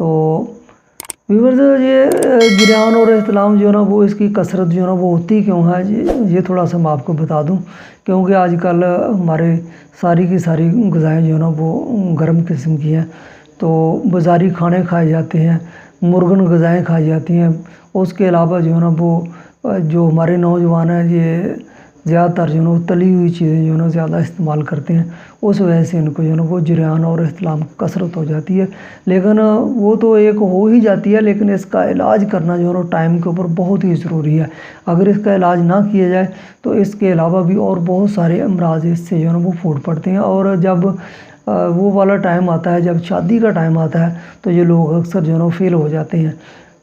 تو व्यूअर्स ये गिरान और एहतलाम जो है ना वो इसकी कसरत जो है ना वो होती क्यों है, ये थोड़ा सा मैं आपको बता दूं। क्योंकि आजकल हमारे सारी की सारी ग़िज़ाएँ जो है ना वो गर्म किस्म की हैं, तो बाज़ारी खाने खाए जाते हैं, मुर्गन ग़िज़ाएँ खाई जाती हैं। उसके अलावा जो है ना वो जो हमारे नौजवान हैं ये ज़्यादातर जो है ना वो तली हुई चीज़ें जो है ना ज़्यादा इस्तेमाल करते हैं। उस वजह से इनको जो है ना वो जरियान और एहतलाम की कसरत हो जाती है। लेकिन वो तो एक हो ही जाती है, लेकिन इसका इलाज करना जो है ना टाइम के ऊपर बहुत ही ज़रूरी है। अगर इसका इलाज ना किया जाए तो इसके अलावा भी और बहुत सारे अमराज इससे जो है ना वो फूट पड़ते हैं। और जब वो वाला टाइम आता है, जब शादी का टाइम आता है, तो ये लोग अक्सर जो है ना फेल हो जाते हैं।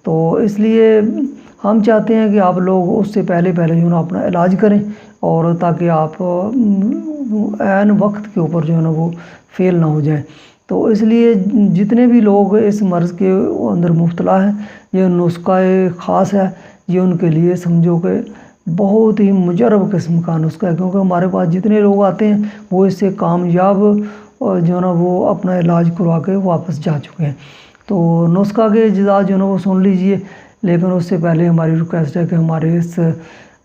तो इसलिए हम चाहते हैं कि आप लोग उससे पहले जो है ना अपना इलाज करें, और ताकि आप ऐन वक्त के ऊपर जो है ना वो फेल ना हो जाए। तो इसलिए जितने भी लोग इस मर्ज़ के अंदर मुब्तला हैं, ये नुस्खा ख़ास है, ये उनके लिए समझो कि बहुत ही मुजरब किस्म का नुस्खा है। क्योंकि हमारे पास जितने लोग आते हैं वो इससे कामयाब जो है ना वो अपना इलाज करवा के वापस जा चुके हैं। तो नुस्खा के अज्जा जो है ना वो सुन लीजिए, लेकिन उससे पहले हमारी रिक्वेस्ट है कि हमारे इस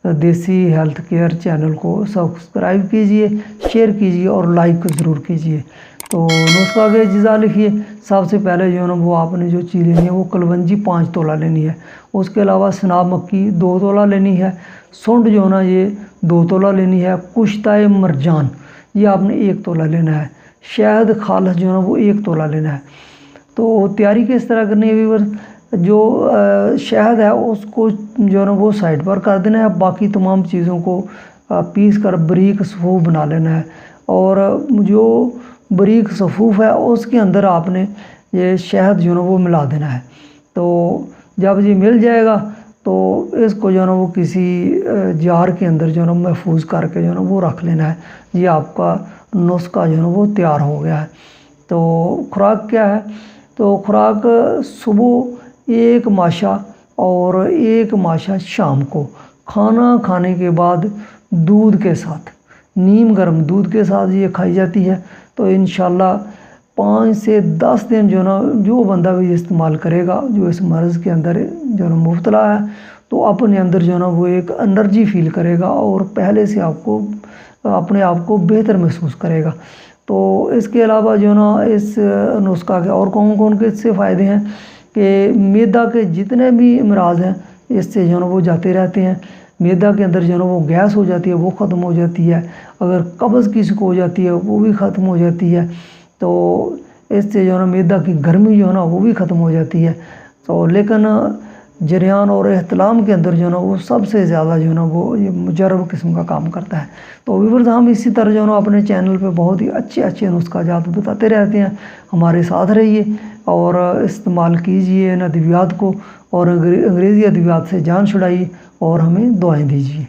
देसी हेल्थ केयर चैनल को सब्सक्राइब कीजिए, शेयर कीजिए और लाइक ज़रूर कीजिए। तो नुस्खा के अज्जा लिखिए। सबसे पहले जो है ना वो आपने जो चीज़ लेनी है वो कलवंजी 5 तोला लेनी है। उसके अलावा सनाब मक्की 2 तोला लेनी है। सुंड जो है ना ये 2 तोला लेनी है। कुश्ताए मरजान ये आपने 1 तोला लेना है। शहद खालस जो है ना वो 1 तोला लेना है। तो तैयारी किस तरह करनी है व्यूअर्स, जो शहद है उसको जो है ना वो साइड पर कर देना है। बाकी तमाम चीज़ों को पीस कर बारीक सफ़ूफ बना लेना है। और जो बारीक सफ़ूफ है उसके अंदर आपने ये शहद जो है ना वो मिला देना है। तो जब ये मिल जाएगा तो इसको जो है ना वो किसी जार के अंदर जो है ना महफूज करके जो है ना वो रख लेना है। ये आपका नुस्खा जो है ना वो तैयार हो गया है। तो खुराक क्या है, तो खुराक सुबह 1 माशा और 1 माशा शाम को खाना खाने के बाद दूध के साथ, नीम गर्म दूध के साथ ये खाई जाती है। तो इंशाल्लाह 5 से 10 दिन जो ना जो बंदा भी इस्तेमाल करेगा, जो इस मर्ज़ के अंदर जो ना मुब्तला है, तो अपने अंदर जो ना वो एक एनर्जी फील करेगा और पहले से आपको अपने आप को बेहतर महसूस करेगा। तो इसके अलावा जो ना इस नुस्खा के और कौन के इससे फ़ायदे हैं कि मैदा के जितने भी अमराज हैं इससे जो ना वो जाते रहते हैं। मैदा के अंदर जो ना वो गैस हो जाती है वो ख़त्म हो जाती है। अगर कब्ज़ किसी को हो जाती है वो भी ख़त्म हो जाती है। तो इससे जो ना मैदा की गर्मी जो है ना वो भी ख़त्म हो जाती है। तो लेकिन जरियान और एहतलाम के अंदर जो ना वो सबसे ज़्यादा जो ना वो ये मुजरब किस्म का काम करता है। तो व्यूअर्स हम इसी तरह जो ना अपने चैनल पे बहुत ही अच्छे नुस्खाजात बताते रहते हैं। हमारे साथ रहिए और इस्तेमाल कीजिए इन अद्वियात को, और अंग्रेज़ी अद्वियात से जान छुड़ाइए और हमें दुआएं दीजिए।